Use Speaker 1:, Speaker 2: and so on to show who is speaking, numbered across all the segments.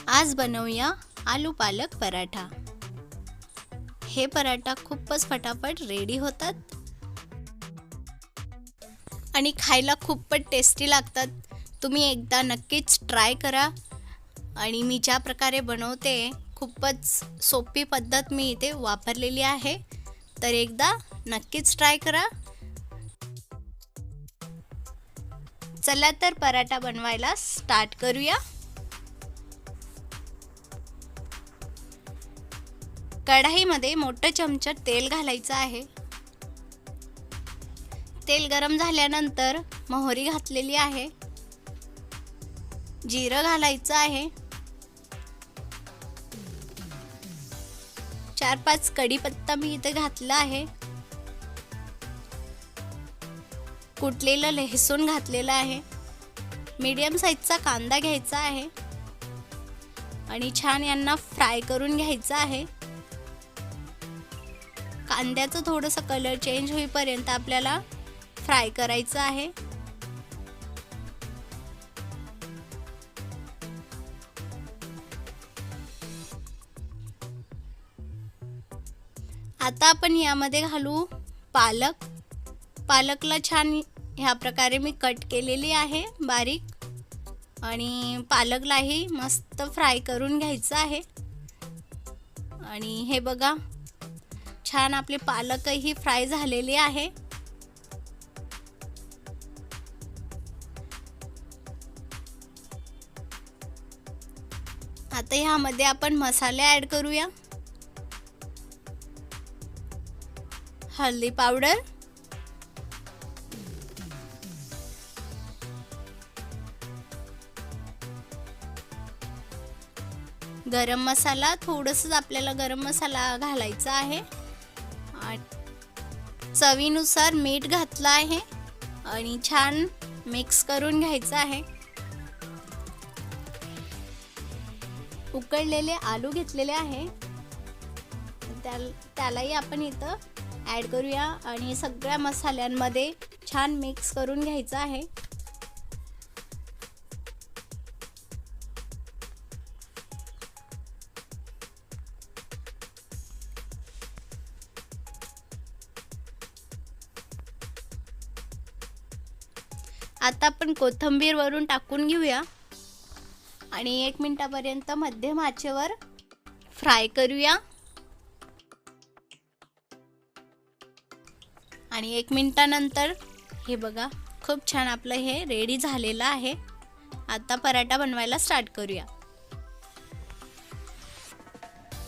Speaker 1: आज बनवूया आलू पालक पराठा। हे पराठा खूपच फटाफट रेडी होतात आणि खायला खूपच टेस्टी लागतात। तुम्ही एकदा नक्कीच ट्राय करा। आणि मी ज्या प्रकारे बनवते खूपच सोपी पद्धत मी इथे वापरलेली आहे, तर एकदा नक्कीच ट्राय करा। चला तर पराठा बनवायला स्टार्ट करूया। कढाईमध्ये मोठं चमचा तेल घालायचं आहे। तेल गरम झाल्यानंतर मोहरी घातलेली आहे, जिरं घालायचं आहे, 4-5 कढीपत्ता मी इथे घातला आहे, कुटलेलं लसूण घातलेलं आहे, मीडियम साईजचा कांदा घ्यायचा आहे आणि छान यांना फ्राय करून घ्यायचं आहे। कांद्याचं थोडंसं कलर चेंज होईपर्यंत आपल्याला फ्राय करायचं आहे। आता आपण यामध्ये घालू पालक। पालकला छान ह्या प्रकारे मी कट केलेली आहे बारीक, आणि पालकलाही मस्त फ्राय करून घ्यायचं आहे। आणि हे बघा, छान आपले पालकही फ्राय झालेले आहे। आता ह्यामध्ये आपण मसाले ॲड करूया। हळदी पावडर, गरम मसाला, थोडंसं आपल्याला गरम मसाला घालायचा आहे, चवीनुसार मीठ घातलं आहे आणि छान मिक्स करून घ्यायचं आहे। उकडलेले आलू घेतलेले आहे, त्यालाही आपण इथं ॲड करूया आणि सगळ्या मसाल्यांमध्ये छान मिक्स करून घ्यायचं आहे। आता आपण कोथिंबीर वरून टाकून घेऊया आणि 1 मिनिटापर्यंत मध्यम आचेवर फ्राय करूया। आणि 1 मिनिटानंतर हे बघा, खूप छान आपलं हे रेडी झालेलं आहे। आता पराठा बनवायला स्टार्ट करूया।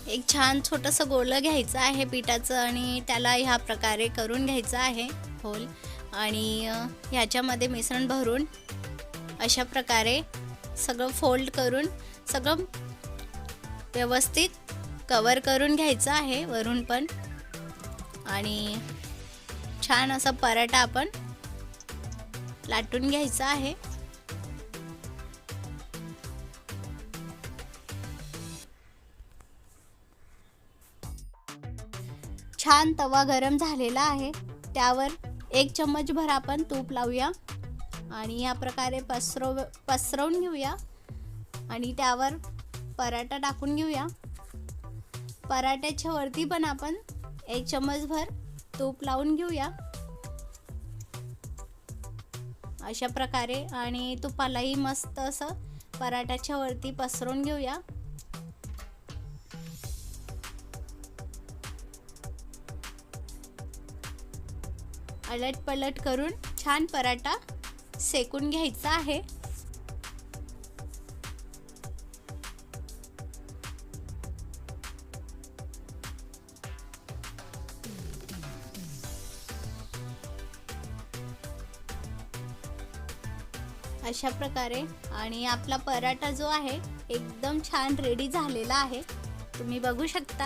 Speaker 1: एक छान छोटंसं गोलं घ्यायचं आहे पिठाचं आणि त्याला ह्या प्रकारे करून घ्यायचं आहे होल, आणि ह्याच्यामध्ये मिश्रण भरून अशा प्रकारे सगळं फोल्ड करून सगळं व्यवस्थित कवर करून घ्यायचं आहे वरून पण, आणि छान असा पराठा आपण लाटून घ्यायचा आहे। छान तवा गरम झालेला आहे, त्यावर 1 चम्मचभर आपण तूप लावूया आणि या प्रकारे पसरवून घेऊया आणि त्यावर पराठा टाकून घेऊया। पराठ्याच्या वरती पण आपण 1 चम्मचभर तूप लावून घेऊया अशा प्रकारे, आणि तुपालाही मस्त असं पराठ्याच्या वरती पसरवून घेऊया। अलट पलट करून छान पराठा सेकून घ्यायचा आहे। अशा प्रकारे, आणि आपला पराठा जो आहे एकदम छान रेडी झालेला आहे, तुम्ही बघू शकता।